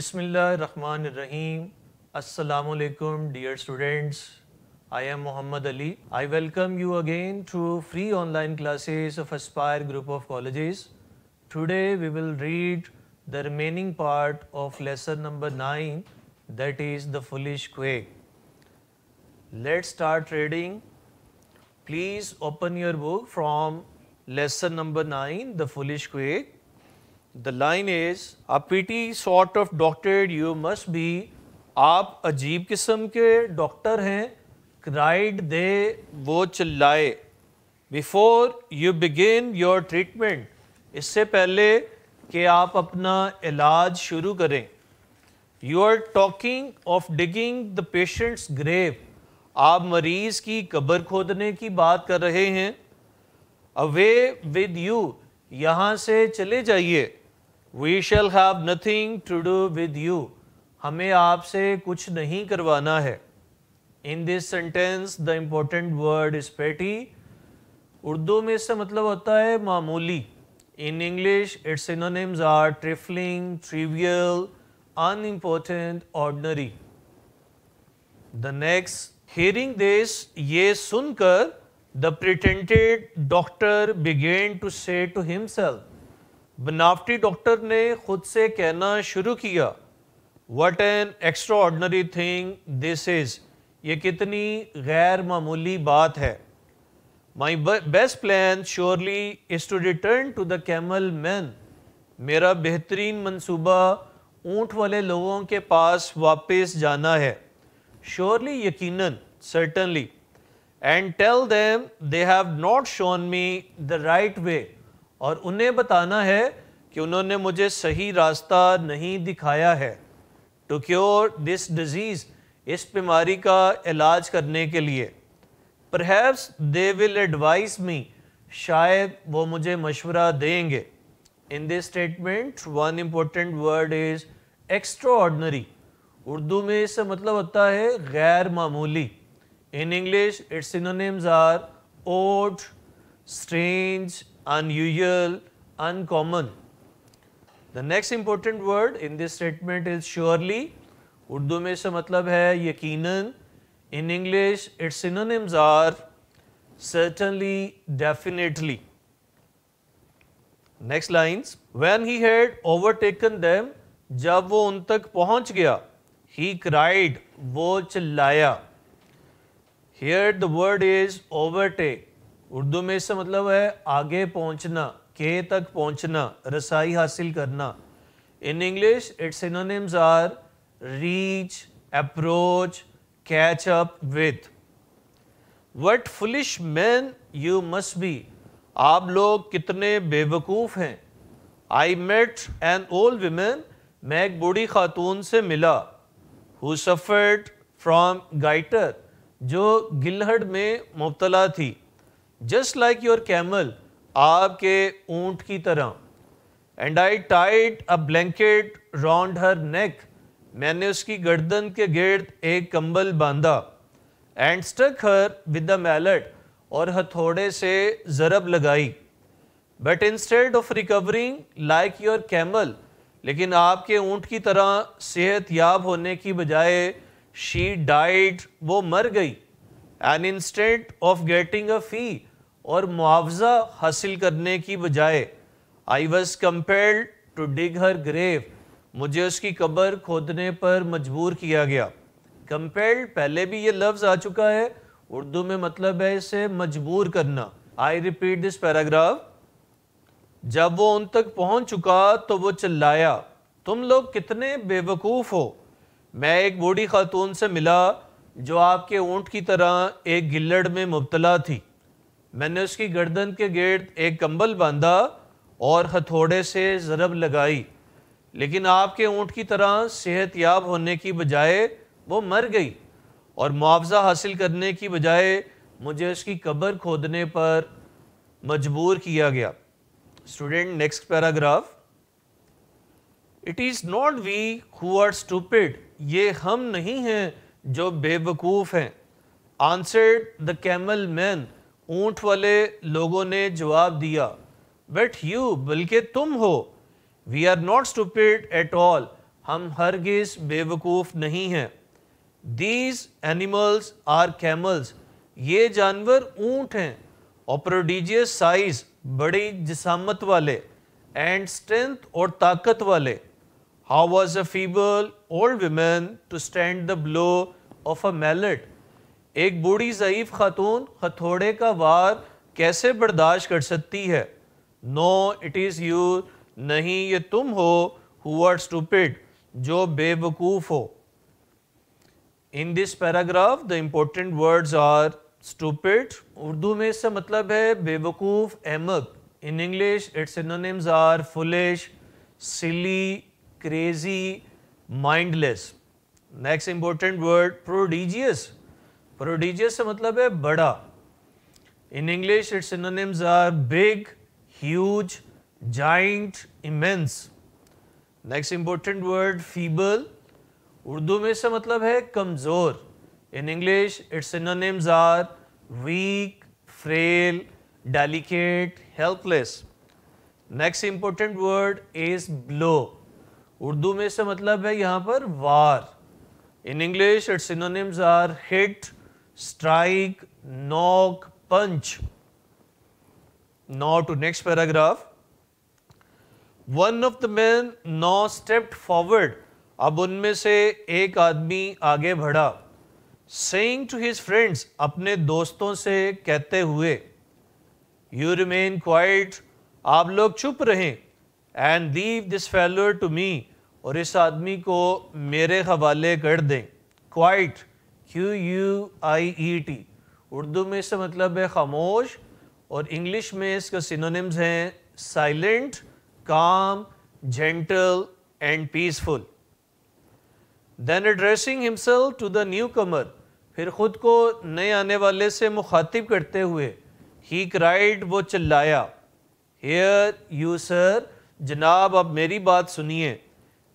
Bismillahirrahmanirrahim. Assalamualaikum dear students. I am Muhammad Ali. I welcome you again to free online classes of Aspire group of colleges. Today we will read the remaining part of lesson number 9, that is the foolish quake. Let's start reading. Please open your book from lesson number 9, the foolish quake. The line is, a pity sort of doctor you must be. आप अजीब किस्म के doctor हैं. Cried they, वो चिल्लाए. Before you begin your treatment, इससे पहले कि आप अपना इलाज शुरू करें. You are talking of digging the patient's grave. आप मरीज की कब्र खोदने की बात कर रहे हैं. Away with you, यहाँ से चले जाइए. We shall have nothing to do with you. हमें आपसे कुछ नहीं करवाना है. In this sentence, the important word is petty. Urdu में इससे मतलब होता है मामूली. In English, its synonyms are trifling, trivial, unimportant, ordinary. The next, hearing this, ये सुनकर, the pretended doctor began to say to himself. बनावटी डॉक्टर ने खुद से कहना शुरू किया. What an extraordinary thing this is. ये कितनी गैर मामूली बात है. My best plan surely is to return to the camel men. मेरा बेहतरीन मंसूबा ऊँट वाले लोगों के पास वापस जाना है. Surely यकीनन, certainly. And tell them they have not shown me the right way. और उन्हें बताना है कि उन्होंने मुझे सही रास्ता नहीं दिखाया है. टू क्योर दिस डिजीज़, इस बीमारी का इलाज करने के लिए. Perhaps they will advise me, शायद वो मुझे मशवरा देंगे. In this statement one important word is extraordinary. Urdu में इससे मतलब होता है गैर मामूली. In English its synonyms are odd, strange, unusual, uncommon. The next important word in this statement is surely. Urdu में इसका मतलब है यकीनन. In English, its synonyms are certainly, definitely. Next lines. When he had overtaken them, जब वो उन तक पहुंच गया, he cried, वो चिल्लाया. Here the word is overtake. Urdu में इससे मतलब है आगे पहुंचना, के तक पहुंचना, रसाई हासिल करना. In English its synonyms are reach, approach, catch up with. What foolish man you must be. आप लोग कितने बेवकूफ़ हैं. I met an old women, मैं एक बूढ़ी खातून से मिला. हु सफर्ड फ्रॉम गाइटर, जो गिलहड़ में मुब्तला थी. जस्ट लाइक योर कैमल, आपके ऊँट की तरह. And I tied a blanket round her neck, मैंने उसकी गर्दन के गिर्द एक कंबल बांधा. And stuck her with the mallet, और हथौड़े से ज़रब लगाई. But instead of recovering like your camel, लेकिन आपके ऊँट की तरह सेहत याब होने की बजाय शी डाइड, वो मर गई. And instead of getting a fee, और मुआवजा हासिल करने की बजाय I was compelled to dig her grave, मुझे उसकी कब्र खोदने पर मजबूर किया गया. कंपेल्ड पहले भी ये लफ्ज़ आ चुका है. उर्दू में मतलब है इसे मजबूर करना. I repeat this paragraph. जब वो उन तक पहुंच चुका तो वो चिल्लाया, तुम लोग कितने बेवकूफ़ हो. मैं एक बूढ़ी खातून से मिला जो आपके ऊँट की तरह एक गिल्लड़ में मुब्तला थी. मैंने उसकी गर्दन के गिर्द एक कंबल बांधा और हथौड़े से ज़रब लगाई, लेकिन आपके ऊँट की तरह सेहत याब होने की बजाय वो मर गई, और मुआवजा हासिल करने की बजाय मुझे उसकी कब्र खोदने पर मजबूर किया गया. Student, next paragraph. It is not we who are stupid, ये हम नहीं हैं जो बेवकूफ़ हैं. आंसर्ड द कैमल मैन, ऊँट वाले लोगों ने जवाब दिया. बट यू, बल्कि तुम हो. We are not stupid at all, हम हरगिज़ बेवकूफ़ नहीं हैं। These animals are camels. ये जानवर ऊँट हैं और प्रोडिजियस साइज, बड़ी जिसामत वाले, एंड स्ट्रेंथ और ताकत वाले। How was a feeble old woman to stand the blow of a mallet? एक बूढ़ी ज़ईफ खातून हथौड़े का वार कैसे बर्दाश्त कर सकती है? No, it is you. नहीं, ये तुम हो, who are stupid, जो बेवकूफ़ हो। In this paragraph, the important words are stupid. Urdu में इसका मतलब है बेवकूफ़, अहमक। In English, its synonyms are foolish, silly, crazy, mindless. Next important word, prodigious. Prodigious से मतलब है बड़ा। In English, its synonyms are big, huge, giant, immense. Next important word, feeble. Urdu में इसका मतलब है कमज़ोर। In English, its synonyms are weak, frail, delicate, helpless. Next important word is blow. Urdu में इसका मतलब है यहाँ पर वार। In English, its synonyms are hit, strike, knock, punch. Now to next paragraph. One of the men now stepped forward. अब उनमें से एक आदमी आगे बढ़ा। Saying to his friends, अपने दोस्तों से कहते हुए, You remain quiet, आप लोग चुप रहें, and leave this fellow to me, और इस आदमी को मेरे हवाले कर दें। Quiet, Q-U-I-E-T, उर्दू में इसका मतलब है खामोश, और इंग्लिश में इसका सिनोनिम्स हैं साइलेंट, काम, gentle and peaceful. Then addressing himself to the newcomer, फिर खुद को नए आने वाले से मुखातिब करते हुए, he cried, वो चिल्लाया, Here you sir, जनाब अब मेरी बात सुनिए,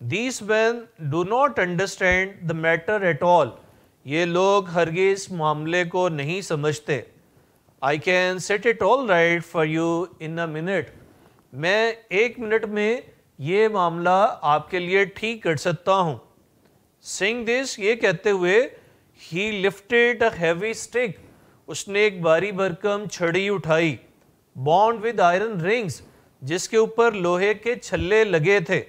These men do not understand the matter at all, ये लोग हरगिज़ मामले को नहीं समझते। I can set it all right for you in a minute, मैं 1 मिनट में ये मामला आपके लिए ठीक कर सकता हूँ। Saying this, ये कहते हुए, he lifted a heavy stick, उसने एक भारी भरकम छड़ी उठाई, bound with iron rings, जिसके ऊपर लोहे के छल्ले लगे थे,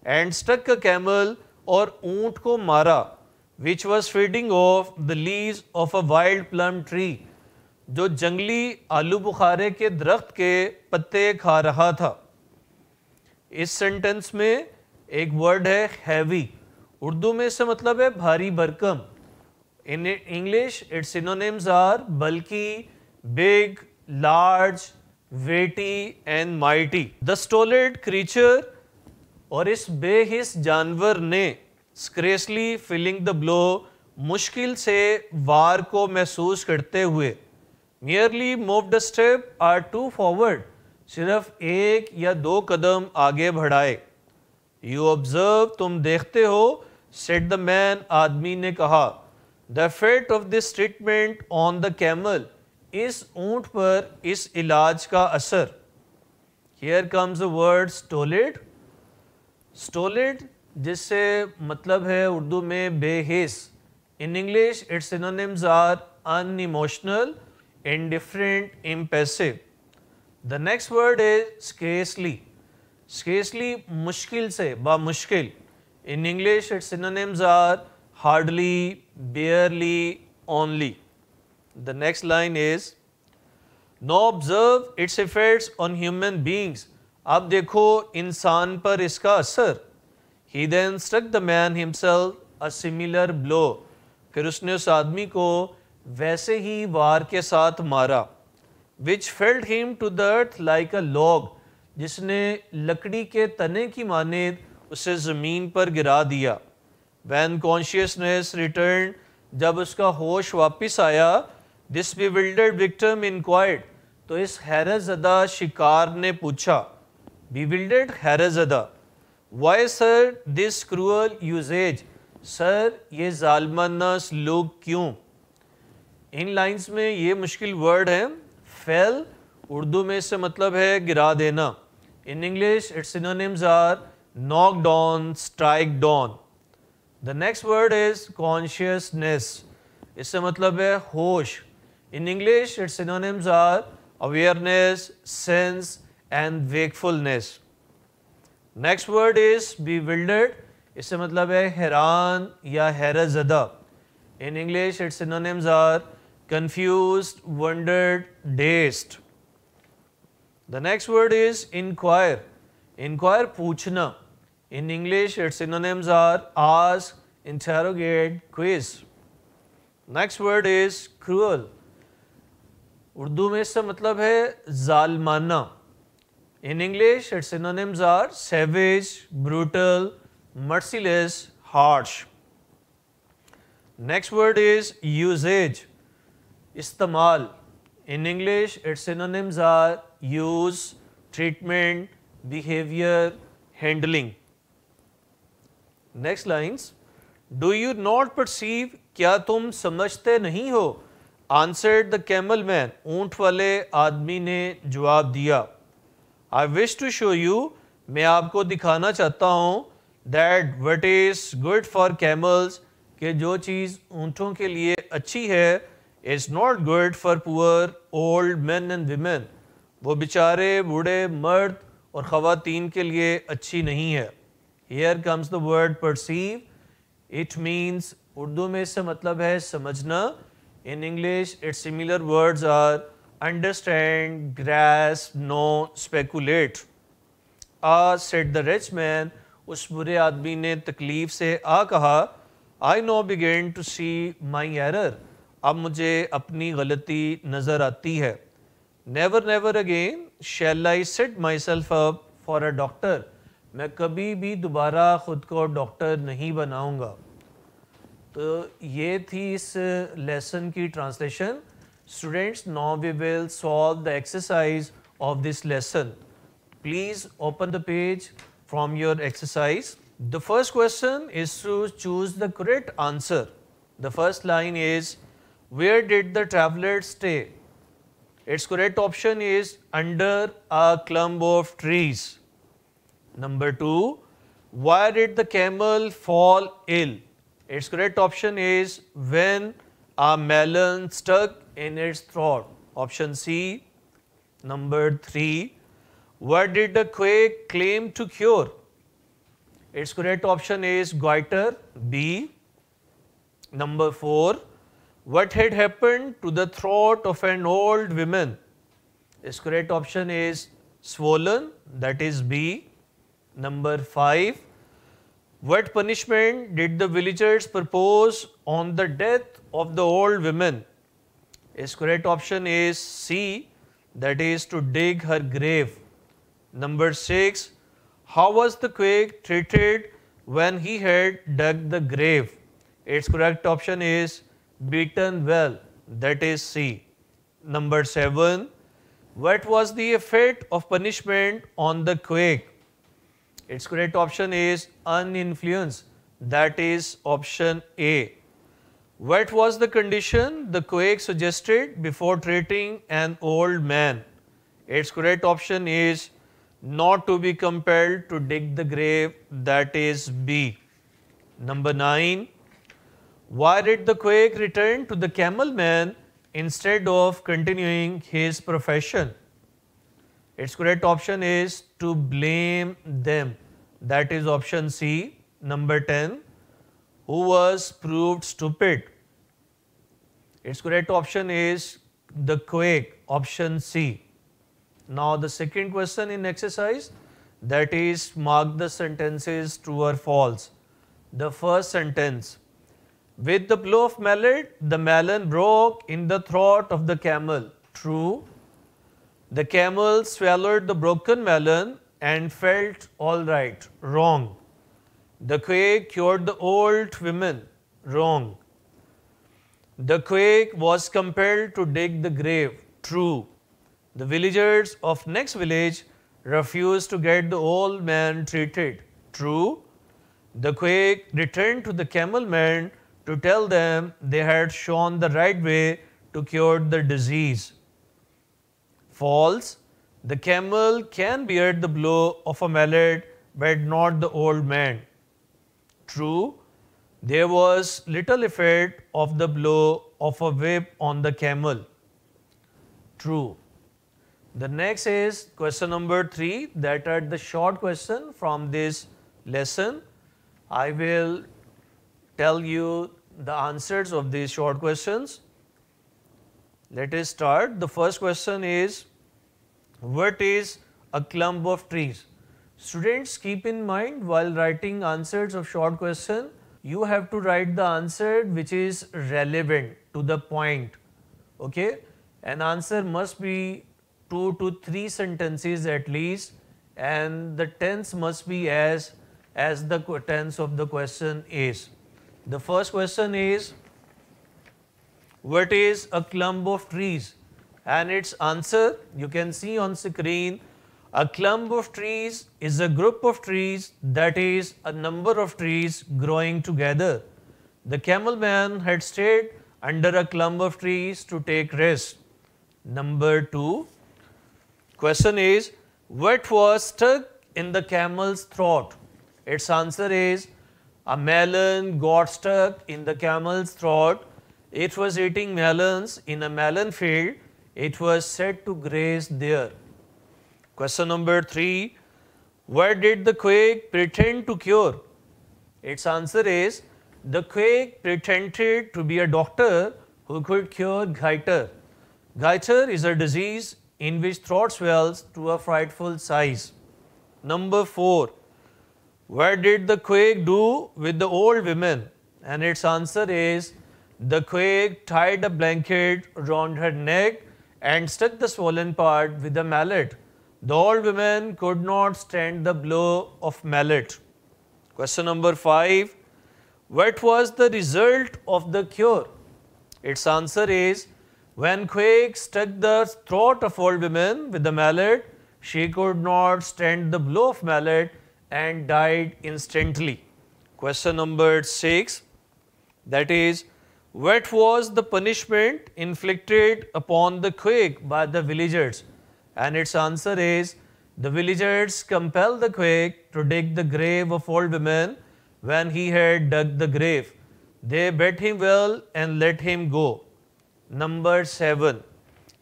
and struck a camel, और ऊंट को मारा, which was feeding off the leaves of a wild plum tree, जो जंगली आलू बुखारे के दरख्त के पत्ते खा रहा था। इस सेंटेंस में एक वर्ड है हैवी, उर्दू में इससे मतलब है भारी भरकम। In English its synonyms are bulky, big, large, weighty and mighty. The stolid creature, और इस बेहिस जानवर ने, स्क्रेसली फीलिंग द ब्लो, मुश्किल से वार को महसूस करते हुए, merely moved a step or two forward, सिर्फ 1 या 2 कदम आगे बढ़ाए। यू ऑब्जर्व, तुम देखते हो, सेड द मैन, आदमी ने कहा, the effect of this treatment on the camel, इस ऊंट पर इस इलाज का असर। Here comes the word stolid. Stolid जिससे मतलब है उर्दू में बेहिस। In English its synonyms are unemotional, indifferent, impassive. The next word is scarcely. Scarcely मुश्किल से, बामुश्किल। In English, its synonyms are hardly, barely, only. The next line is, Now observe its effects on human beings. अब देखो इंसान पर इसका असर। He then struck the man himself a similar blow. फिर उसने उस आदमी को वैसे ही वार के साथ मारा। Which felled him to the earth like a log, जिसने लकड़ी के तने की मानेद उसे ज़मीन पर गिरा दिया। When consciousness returned, जब उसका होश वापस आया, this bewildered victim inquired, तो इस हैरत ज़दा शिकार ने पूछा, bewildered हैरत ज़दा, why sir this cruel usage, sir ये ज़ालिमाना सलूक क्यों। इन लाइंस में ये मुश्किल वर्ड है फेल, उर्दू में इससे मतलब है गिरा देना। In English its synonyms are knocked on, striked on. The next word is consciousness. इससे मतलब है होश. In English, its synonyms are awareness, sense, and wakefulness. Next word is bewildered. इससे मतलब है हैरान या हैरत ज़दा. In English, its synonyms are confused, wondered, dazed. The next word is inquire. Inquire पूछना. In English, its synonyms are ask, interrogate, quiz. Next word is cruel. Urdu में इसका मतलब है जालमाना. In English, its synonyms are savage, brutal, merciless, harsh. Next word is usage. इस्तेमाल. In English, its synonyms are use, treatment, behavior, handling. Next lines. Do you not perceive? क्या तुम समझते नहीं हो? Answered the camel man. ऊंट वाले आदमी ने जवाब दिया. I wish to show you. मैं आपको दिखाना चाहता हूँ that what is good for camels, कि जो चीज़ ऊँटों के लिए अच्छी है is not good for poor old men and women. वो बेचारे बूढ़े मर्द और ख़वातीन के लिए अच्छी नहीं है. Here comes the word perceive. It means, Urdu में इससे मतलब है समझना. In English, its similar words are understand, grasp, know, speculate. Said the rich man. उस बुरे आदमी ने तकलीफ से कहा, I now begin to see my error. अब मुझे अपनी गलती नज़र आती है. Never, never again shall I set myself up for a doctor. मैं कभी भी दोबारा ख़ुद को डॉक्टर नहीं बनाऊंगा. तो ये थी इस लेसन की translation. Students, now we will solve the exercise of this lesson. Please open the page from your exercise. The first question is to choose the correct answer. The first line is, where did the traveller stay? Its correct option is under a clump of trees. Number 2, why did the camel fall ill? Its correct option is when a melon stuck in its throat. Option C. Number 3, what did the quack claim to cure? Its correct option is goiter. B. Number 4, what had happened to the throat of an old woman? Its correct option is swollen. That is B. Number 5, what punishment did the villagers propose on the death of the old woman? Its correct option is C, that is to dig her grave. Number 6, how was the quack treated when he had dug the grave? Its correct option is beaten well, that is C. Number 7, what was the effect of punishment on the quack? Its correct option is uninfluenced, that is option A. What was the condition the quack suggested before treating an old man? Its correct option is not to be compelled to dig the grave, that is B. Number 9, why did the quack return to the camel man instead of continuing his profession? Its correct option is to blame them, that is option C. Number 10, who was proved stupid? Its correct option is the quack, option C. Now the second question in exercise, that is mark the sentences true or false. The first sentence, with the blow of mallet, the melon broke in the throat of the camel. True. The camel swallowed the broken melon and felt all right. Wrong. The quack cured the old woman. Wrong. The quack was compelled to dig the grave. True. The villagers of next village refused to get the old man treated. True. The quack returned to the camel man to tell them they had shown the right way to cure the disease. False. The camel can bear the blow of a mallet but not the old man. True, there was little effect of the blow of a whip on the camel. True. The next is question number 3, that are the short question from this lesson. I will tell you the answers of these short questions. Let us start. The first question is, what is a clump of trees? Students, keep in mind while writing answers of short question, you have to write the answer which is relevant to the point. Okay? An answer must be 2 to 3 sentences at least, and the tense must be as the tense of the question is. The first question is, what is a clump of trees? And its answer you can see on screen. A clump of trees is a group of trees, that is a number of trees growing together. The camel man had stayed under a clump of trees to take rest. Number 2. Question is, what was stuck in the camel's throat? Its answer is, a melon got stuck in the camel's throat. It was eating melons in a melon field. It was set to graze there. Question number 3. What did the quack pretend to cure? Its answer is, the quack pretended to be a doctor who could cure goiter. Goiter is a disease in which throat swells to a frightful size. Number 4. What did the quack do with the old women? And its answer is, the quack tied a blanket around her neck and stuck the swollen part with a mallet. The old women could not stand the blow of mallet. Question number 5. What was the result of the cure? Its answer is, when quack stuck the throat of old women with the mallet, she could not stand the blow of mallet and died instantly. Question number 6. That is, what was the punishment inflicted upon the quack by the villagers? And its answer is, the villagers compelled the quack to dig the grave of old women. When he had dug the grave, they beat him well and let him go. Number 7.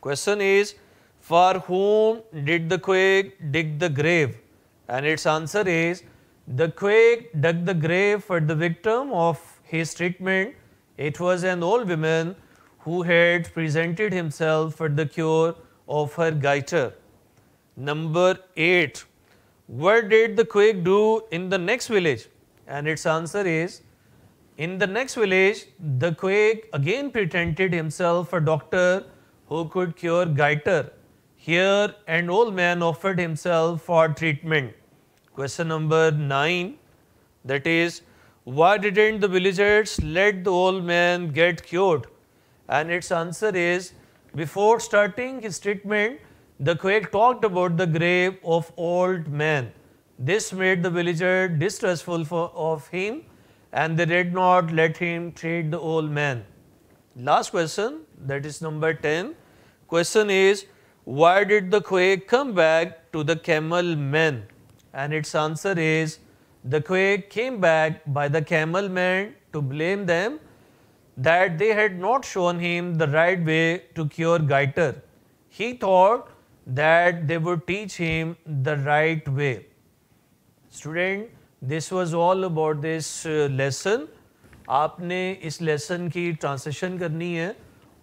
Question is, for whom did the quack dig the grave? And its answer is, the quack dug the grave for the victim of his treatment. It was an old woman who had presented himself for the cure of her goiter. Number 8. What did the quack do in the next village? And its answer is, in the next village, the quack again pretended himself a doctor who could cure goiter. Here, an old man offered himself for treatment. Question number 9. That is, why didn't the villagers let the old man get cured? And its answer is, before starting his treatment, the quack talked about the grave of old man. This made the villager distrustful of him, and they did not let him treat the old man. Last question, that is number 10. Question is, why did the quack come back to the camel man? And its answer is, the quack came back by the camel man to blame them that they had not shown him the right way to cure goiter. He thought that they would teach him the right way. Student, this was all about this lesson. आपने इस lesson की translation करनी है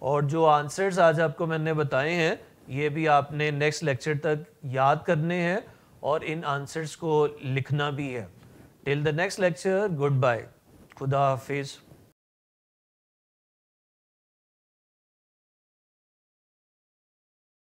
और जो answers आज आपको मैंने बताए हैं ये भी आपने नेक्स्ट लेक्चर तक याद करने हैं और इन आंसर्स को लिखना भी है. Till the next lecture, goodbye. खुदा हाफिज़.